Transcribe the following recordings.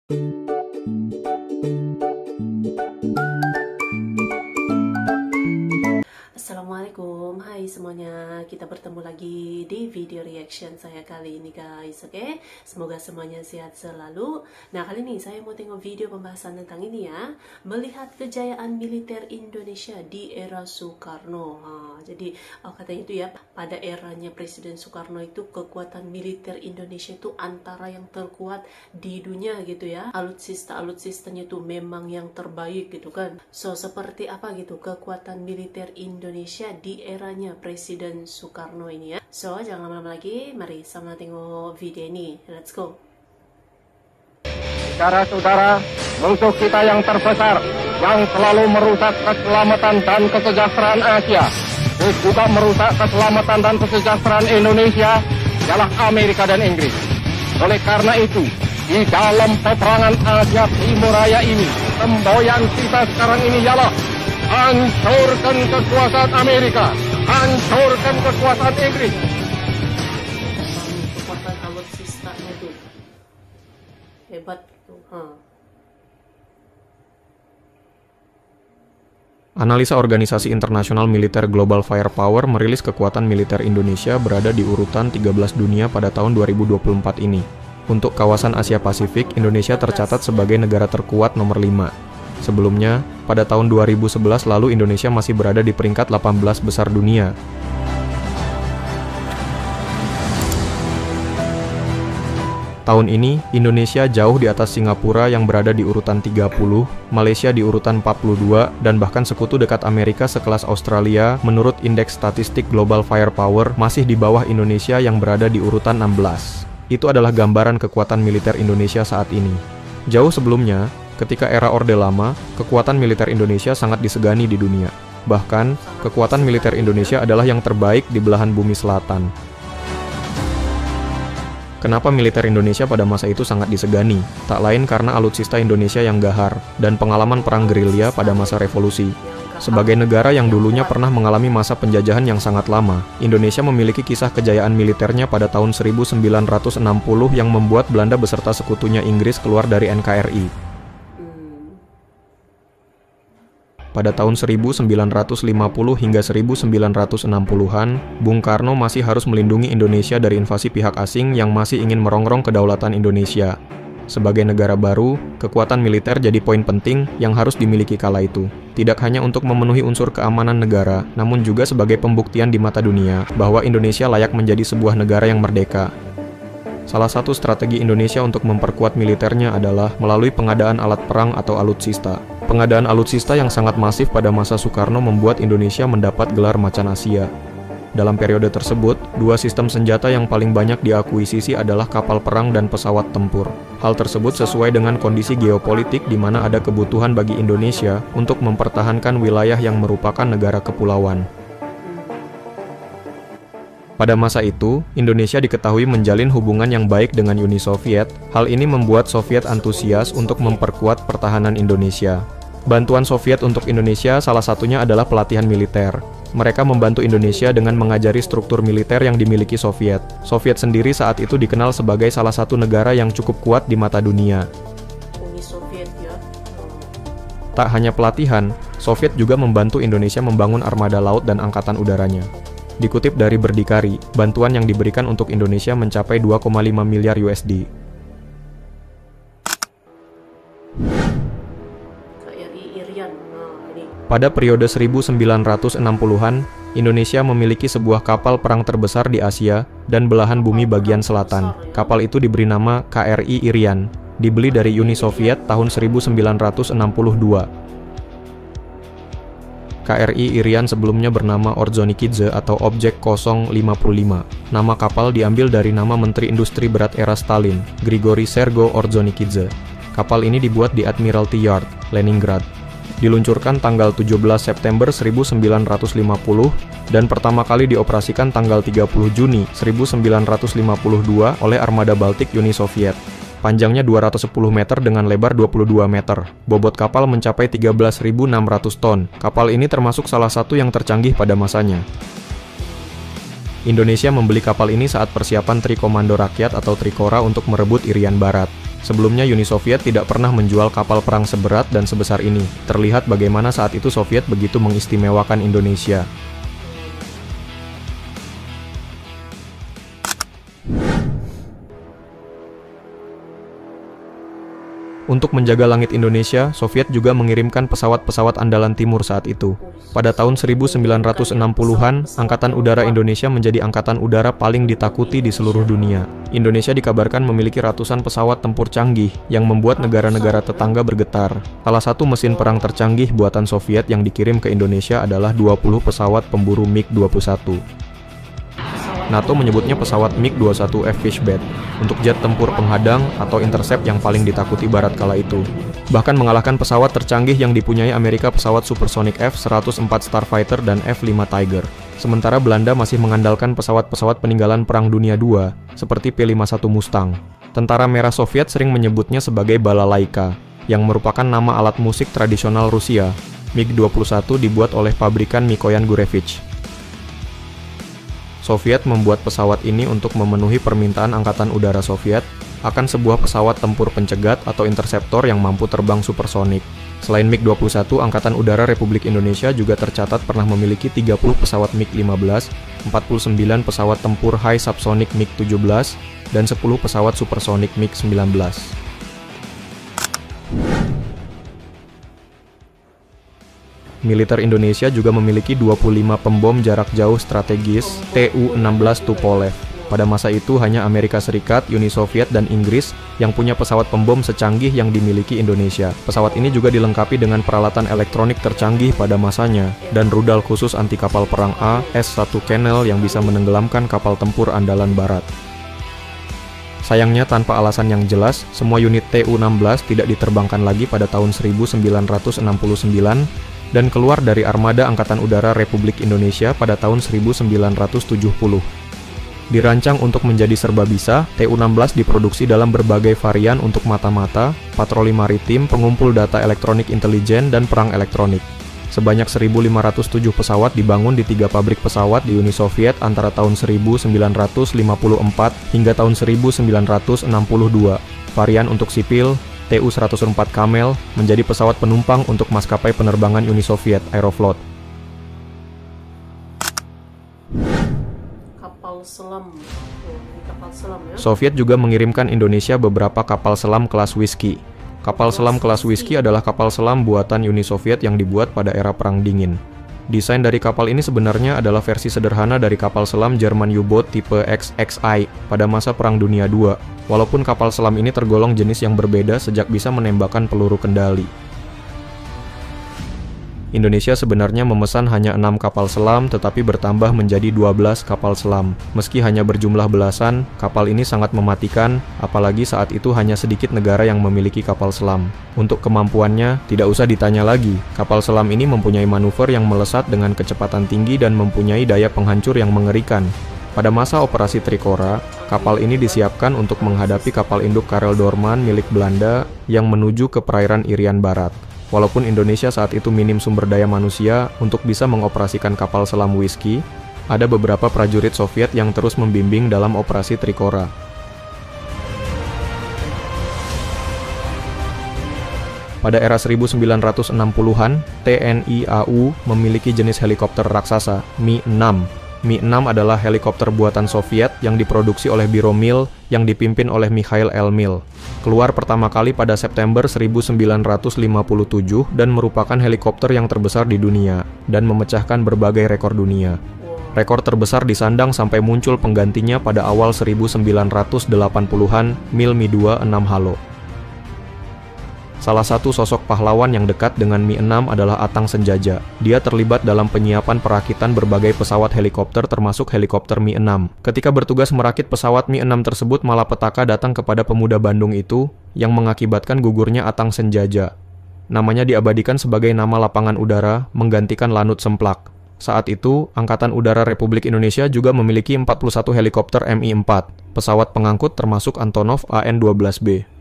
Assalamualaikum, hai semuanya, kita bertemu lagi di video reaction saya kali ini guys, oke? Semoga semuanya sehat selalu. Nah, kali ini saya mau tengok video pembahasan tentang ini ya, melihat kejayaan militer Indonesia di era Soekarno. Jadi katanya itu ya, pada eranya Presiden Soekarno itu kekuatan militer Indonesia itu antara yang terkuat di dunia gitu ya. Alutsistanya itu memang yang terbaik gitu kan. So, seperti apa gitu kekuatan militer Indonesia di eranya Presiden Soekarno ini ya. So, jangan lama-lama lagi, mari sama tengok video ini. Let's go. Saudara-saudara, musuh kita yang terbesar, yang selalu merusak keselamatan dan kesejahteraan Asia, dan juga merusak keselamatan dan kesejahteraan Indonesia, ialah Amerika dan Inggris. Oleh karena itu, di dalam peperangan Asia Timur Raya ini, semboyan kita sekarang ini ialah hancurkan kekuasaan Amerika, hancurkan kekuasaan Inggris. Kekuatan alutsistanya tuh hebat gitu. Analisa Organisasi Internasional Militer Global Firepower merilis kekuatan militer Indonesia berada di urutan 13 dunia pada tahun 2024 ini. Untuk kawasan Asia Pasifik, Indonesia tercatat sebagai negara terkuat nomor 5. Sebelumnya, pada tahun 2011 lalu Indonesia masih berada di peringkat 18 besar dunia. Tahun ini, Indonesia jauh di atas Singapura yang berada di urutan 30, Malaysia di urutan 42, dan bahkan sekutu dekat Amerika sekelas Australia menurut Indeks Statistik Global Firepower masih di bawah Indonesia yang berada di urutan 16. Itu adalah gambaran kekuatan militer Indonesia saat ini. Jauh sebelumnya, ketika era Orde Lama, kekuatan militer Indonesia sangat disegani di dunia. Bahkan, kekuatan militer Indonesia adalah yang terbaik di belahan bumi selatan. Kenapa militer Indonesia pada masa itu sangat disegani? Tak lain karena alutsista Indonesia yang gahar dan pengalaman perang gerilya pada masa revolusi. Sebagai negara yang dulunya pernah mengalami masa penjajahan yang sangat lama, Indonesia memiliki kisah kejayaan militernya pada tahun 1960 yang membuat Belanda beserta sekutunya Inggris keluar dari NKRI. Pada tahun 1950 hingga 1960-an, Bung Karno masih harus melindungi Indonesia dari invasi pihak asing yang masih ingin merongrong kedaulatan Indonesia. Sebagai negara baru, kekuatan militer jadi poin penting yang harus dimiliki kala itu. Tidak hanya untuk memenuhi unsur keamanan negara, namun juga sebagai pembuktian di mata dunia bahwa Indonesia layak menjadi sebuah negara yang merdeka. Salah satu strategi Indonesia untuk memperkuat militernya adalah melalui pengadaan alat perang atau alutsista. Pengadaan alutsista yang sangat masif pada masa Soekarno membuat Indonesia mendapat gelar Macan Asia. Dalam periode tersebut, dua sistem senjata yang paling banyak diakuisisi adalah kapal perang dan pesawat tempur. Hal tersebut sesuai dengan kondisi geopolitik di mana ada kebutuhan bagi Indonesia untuk mempertahankan wilayah yang merupakan negara kepulauan. Pada masa itu, Indonesia diketahui menjalin hubungan yang baik dengan Uni Soviet. Hal ini membuat Soviet antusias untuk memperkuat pertahanan Indonesia. Bantuan Soviet untuk Indonesia salah satunya adalah pelatihan militer. Mereka membantu Indonesia dengan mengajari struktur militer yang dimiliki Soviet. Soviet sendiri saat itu dikenal sebagai salah satu negara yang cukup kuat di mata dunia. Uni Soviet ya. Tak hanya pelatihan, Soviet juga membantu Indonesia membangun armada laut dan angkatan udaranya. Dikutip dari Berdikari, bantuan yang diberikan untuk Indonesia mencapai 2,5 miliar USD. KRI Irian. Ini. Pada periode 1960-an, Indonesia memiliki sebuah kapal perang terbesar di Asia dan belahan bumi bagian selatan. Kapal itu diberi nama KRI Irian, dibeli dari Uni Soviet tahun 1962. KRI Irian sebelumnya bernama Ordzhonikidze atau Objek 055. Nama kapal diambil dari nama Menteri Industri Berat era Stalin, Grigori Sergo Ordzhonikidze. Kapal ini dibuat di Admiralty Yard, Leningrad. Diluncurkan tanggal 17 September 1950 dan pertama kali dioperasikan tanggal 30 Juni 1952 oleh Armada Baltik Uni Soviet. Panjangnya 210 meter dengan lebar 22 meter. Bobot kapal mencapai 13.600 ton. Kapal ini termasuk salah satu yang tercanggih pada masanya. Indonesia membeli kapal ini saat persiapan Trikomando Rakyat atau Trikora untuk merebut Irian Barat. Sebelumnya Uni Soviet tidak pernah menjual kapal perang seberat dan sebesar ini. Terlihat bagaimana saat itu Soviet begitu mengistimewakan Indonesia. Untuk menjaga langit Indonesia, Soviet juga mengirimkan pesawat-pesawat andalan timur saat itu. Pada tahun 1960-an, Angkatan Udara Indonesia menjadi angkatan udara paling ditakuti di seluruh dunia. Indonesia dikabarkan memiliki ratusan pesawat tempur canggih yang membuat negara-negara tetangga bergetar. Salah satu mesin perang tercanggih buatan Soviet yang dikirim ke Indonesia adalah 20 pesawat pemburu MiG-21. NATO menyebutnya pesawat MiG-21F Fishbat untuk jet tempur penghadang atau intercept yang paling ditakuti Barat kala itu. Bahkan mengalahkan pesawat tercanggih yang dipunyai Amerika, pesawat Supersonic F-104 Starfighter dan F-5 Tiger. Sementara Belanda masih mengandalkan pesawat-pesawat peninggalan Perang Dunia II seperti P-51 Mustang. Tentara Merah Soviet sering menyebutnya sebagai balalaika, yang merupakan nama alat musik tradisional Rusia. MiG-21 dibuat oleh pabrikan Mikoyan Gurevich. Soviet membuat pesawat ini untuk memenuhi permintaan Angkatan Udara Soviet akan sebuah pesawat tempur pencegat atau interceptor yang mampu terbang supersonik. Selain MiG-21, Angkatan Udara Republik Indonesia juga tercatat pernah memiliki 30 pesawat MiG-15, 49 pesawat tempur high subsonic MiG-17, dan 10 pesawat supersonik MiG-19. Militer Indonesia juga memiliki 25 pembom jarak jauh strategis Tu-16 Tupolev. Pada masa itu hanya Amerika Serikat, Uni Soviet, dan Inggris yang punya pesawat pembom secanggih yang dimiliki Indonesia. Pesawat ini juga dilengkapi dengan peralatan elektronik tercanggih pada masanya dan rudal khusus anti kapal perang AS-1 Cannel yang bisa menenggelamkan kapal tempur andalan Barat. Sayangnya tanpa alasan yang jelas, semua unit Tu-16 tidak diterbangkan lagi pada tahun 1969 dan keluar dari armada Angkatan Udara Republik Indonesia pada tahun 1970. Dirancang untuk menjadi serba bisa, Tu-16 diproduksi dalam berbagai varian untuk mata-mata, patroli maritim, pengumpul data elektronik intelijen, dan perang elektronik. Sebanyak 1.507 pesawat dibangun di 3 pabrik pesawat di Uni Soviet antara tahun 1954 hingga tahun 1962. Varian untuk sipil, Tu-104 Camel menjadi pesawat penumpang untuk maskapai penerbangan Uni Soviet Aeroflot. Kapal selam. Kapal selam ya. Soviet juga mengirimkan Indonesia beberapa kapal selam kelas Whiskey. Kapal selam kelas Whiskey adalah kapal selam buatan Uni Soviet yang dibuat pada era Perang Dingin. Desain dari kapal ini sebenarnya adalah versi sederhana dari kapal selam Jerman U-boat tipe XXI pada masa Perang Dunia II, walaupun kapal selam ini tergolong jenis yang berbeda sejak bisa menembakkan peluru kendali. Indonesia sebenarnya memesan hanya 6 kapal selam tetapi bertambah menjadi 12 kapal selam. Meski hanya berjumlah belasan, kapal ini sangat mematikan, apalagi saat itu hanya sedikit negara yang memiliki kapal selam. Untuk kemampuannya, tidak usah ditanya lagi. Kapal selam ini mempunyai manuver yang melesat dengan kecepatan tinggi dan mempunyai daya penghancur yang mengerikan. Pada masa operasi Trikora, kapal ini disiapkan untuk menghadapi kapal induk Karel Doorman milik Belanda yang menuju ke perairan Irian Barat. Walaupun Indonesia saat itu minim sumber daya manusia untuk bisa mengoperasikan kapal selam Whiskey, ada beberapa prajurit Soviet yang terus membimbing dalam operasi Trikora. Pada era 1960-an, TNI AU memiliki jenis helikopter raksasa, Mi-6. Mi-6 adalah helikopter buatan Soviet yang diproduksi oleh Biro Mil yang dipimpin oleh Mikhail L. Mil. Keluar pertama kali pada September 1957 dan merupakan helikopter yang terbesar di dunia dan memecahkan berbagai rekor dunia. Rekor terbesar disandang sampai muncul penggantinya pada awal 1980-an, Mil Mi-2 6 Halo. Salah satu sosok pahlawan yang dekat dengan Mi-6 adalah Atang Senjaja. Dia terlibat dalam penyiapan perakitan berbagai pesawat helikopter termasuk helikopter Mi-6. Ketika bertugas merakit pesawat Mi-6 tersebut, malapetaka datang kepada pemuda Bandung itu yang mengakibatkan gugurnya Atang Senjaja. Namanya diabadikan sebagai nama lapangan udara menggantikan Lanut Semplak. Saat itu, Angkatan Udara Republik Indonesia juga memiliki 41 helikopter Mi-4, pesawat pengangkut termasuk Antonov AN-12B.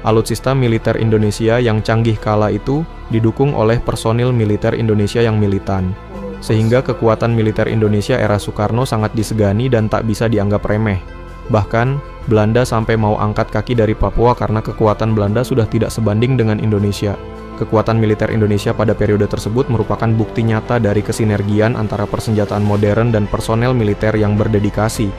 Alutsista militer Indonesia yang canggih kala itu didukung oleh personil militer Indonesia yang militan, sehingga kekuatan militer Indonesia era Soekarno sangat disegani dan tak bisa dianggap remeh. Bahkan, Belanda sampai mau angkat kaki dari Papua karena kekuatan Belanda sudah tidak sebanding dengan Indonesia. Kekuatan militer Indonesia pada periode tersebut merupakan bukti nyata dari kesinergian antara persenjataan modern dan personel militer yang berdedikasi.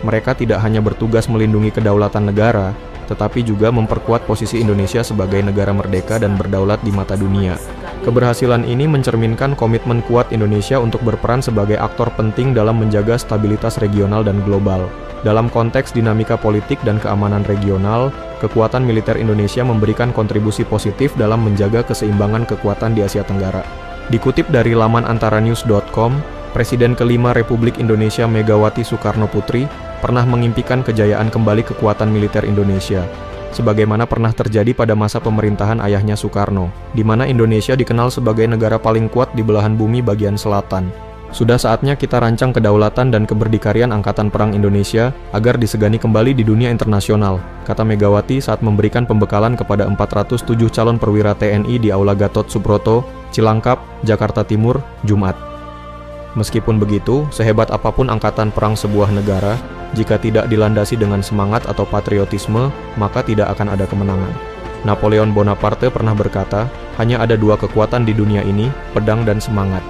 Mereka tidak hanya bertugas melindungi kedaulatan negara, tetapi juga memperkuat posisi Indonesia sebagai negara merdeka dan berdaulat di mata dunia. Keberhasilan ini mencerminkan komitmen kuat Indonesia untuk berperan sebagai aktor penting dalam menjaga stabilitas regional dan global. Dalam konteks dinamika politik dan keamanan regional, kekuatan militer Indonesia memberikan kontribusi positif dalam menjaga keseimbangan kekuatan di Asia Tenggara. Dikutip dari laman antaranews.com, Presiden kelima Republik Indonesia Megawati Soekarno Putri pernah mengimpikan kejayaan kembali kekuatan militer Indonesia, sebagaimana pernah terjadi pada masa pemerintahan ayahnya Soekarno, di mana Indonesia dikenal sebagai negara paling kuat di belahan bumi bagian selatan. Sudah saatnya kita rancang kedaulatan dan keberdikarian Angkatan Perang Indonesia agar disegani kembali di dunia internasional, kata Megawati saat memberikan pembekalan kepada 407 calon perwira TNI di Aula Gatot Subroto, Cilangkap, Jakarta Timur, Jumat. Meskipun begitu, sehebat apapun angkatan perang sebuah negara, jika tidak dilandasi dengan semangat atau patriotisme, maka tidak akan ada kemenangan. Napoleon Bonaparte pernah berkata, hanya ada dua kekuatan di dunia ini, pedang dan semangat.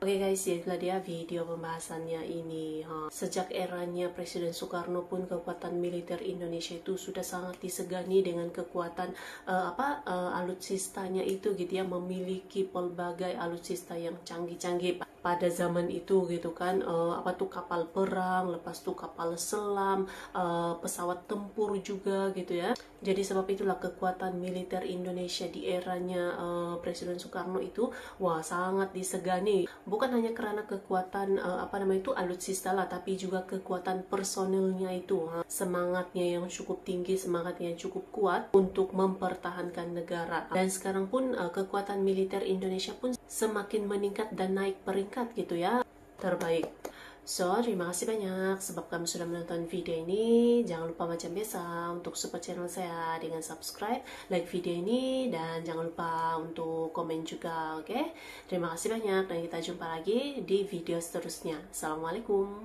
Oke guys, itulah dia video pembahasannya ini. Sejak eranya Presiden Soekarno pun kekuatan militer Indonesia itu sudah sangat disegani dengan kekuatan alutsistanya itu gitu ya, memiliki pelbagai alutsista yang canggih-canggih pada zaman itu gitu kan. Kapal perang, lepas tuh kapal selam, pesawat tempur juga gitu ya. Jadi sebab itulah kekuatan militer Indonesia di eranya Presiden Soekarno itu sangat disegani. Bukan hanya karena kekuatan alutsista lah, tapi juga kekuatan personilnya itu, semangatnya yang cukup tinggi, semangatnya yang cukup kuat untuk mempertahankan negara. Dan sekarang pun kekuatan militer Indonesia pun semakin meningkat dan naik peringkat gitu ya, terbaik. So, terima kasih banyak sebab kamu sudah menonton video ini. Jangan lupa macam biasa untuk support channel saya dengan subscribe, like video ini, dan jangan lupa untuk komen juga, oke? Terima kasih banyak dan kita jumpa lagi di video seterusnya. Assalamualaikum.